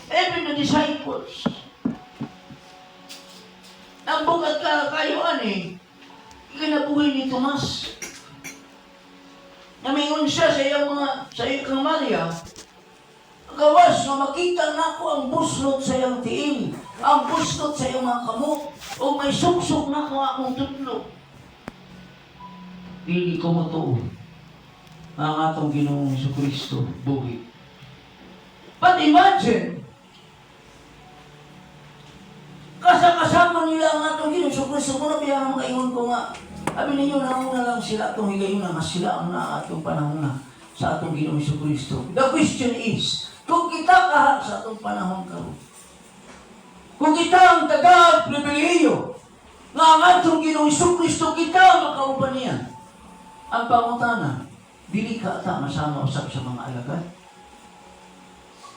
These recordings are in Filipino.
even the disciples. Ang bukat kayo kinabuhi ni Tomas. Namingon siya sa iyo kang Maria, gawas na makita na ko ang buslot sa iyong tiil, ang buslot sa iyong mga kamot, o may suksok na ko akong tutlo. Hindi ko matuo ang atong Ginoong Jesucristo buhi. But imagine, kasama nila ang atong Ginoong Jesucristo. Kung nabiyahan ang kaingon ko nga, sabi ninyo, nauna lang sila atong higayon na, mas sila ang na atong panahon na sa atong Ginoong Jesucristo. The question is, kung kita kaha sa atong panahon karon, kung kita ang taga-pribilehiyo nga ang atong Ginoong Jesucristo, kita makauban niya, ang pangutana, dili ka ata masama usap sa mga alagad.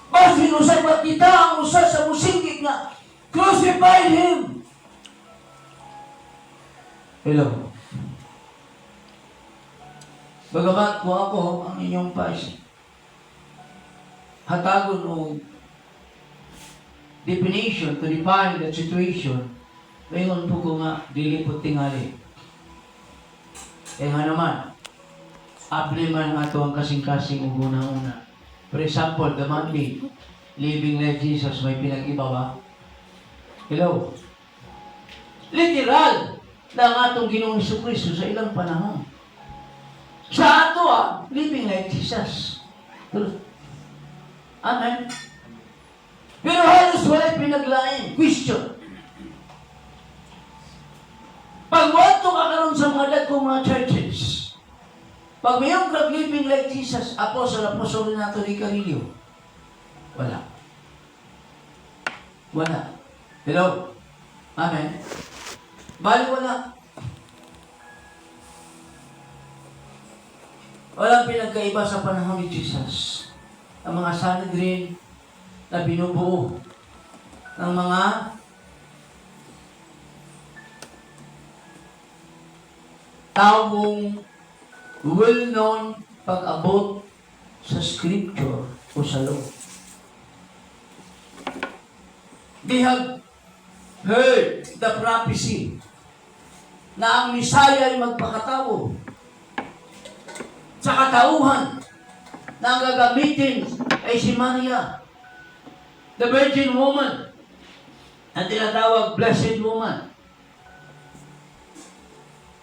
Mas sinusay ba kita ang usa sa musinggit nga, crucify Him! Hello? Bagamat ko ako ang inyong pais, hatagon o definition to define that situation, ngayon po ko nga dilipot tingali. Nga naman, apply man nga ito ang kasing-kasing una-una. For example, the monthly living like Jesus, may pinag-iba ba? Hello? Literal na ang atong Ginoong Jesucristo sa ilang panahon. Sa ato living like Jesus. Amen? Pero halos wala'y pinaglain. Question. Pag wato ka karon sa mga dagkong mga churches, pag mayroong living like Jesus, apostol nato ni Carillo, wala. Wala. Hello? Amen? Bali wala. Walang pinagkaiba sa panahon ni Jesus. Ang mga Sanhedrin na binubuo ng mga taong well-known pag-abot sa scripture o sa law. They have heard the prophecy na ang Messiah ay magpakatao sa katauhan na ang gagamitin ay si Maria, the Virgin Woman, na tinatawag Blessed Woman.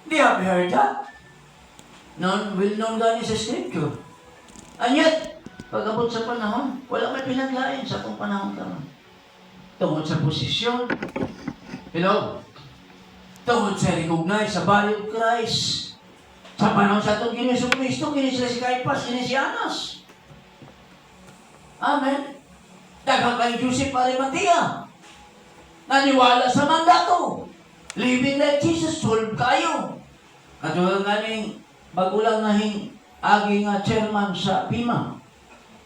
They have heard that. Well-known gani sa Scripture. And yet, pag-abot sa panahon, wala may pinaglain sa itong panahon karon. Tungkol sa posisyon, hello? Tungkol sa recognize sa body of Christ. Sa panahon sa itong Ginoong Jesucristo, kini sila si Caiaphas, kini si Anas. Amen? Daghang kay Joseph Arimatea. Naniwala sa mandato. Living like Jesus, solve kayo. Katulad nga ning bagulang nahing aging chairman sa PIMA.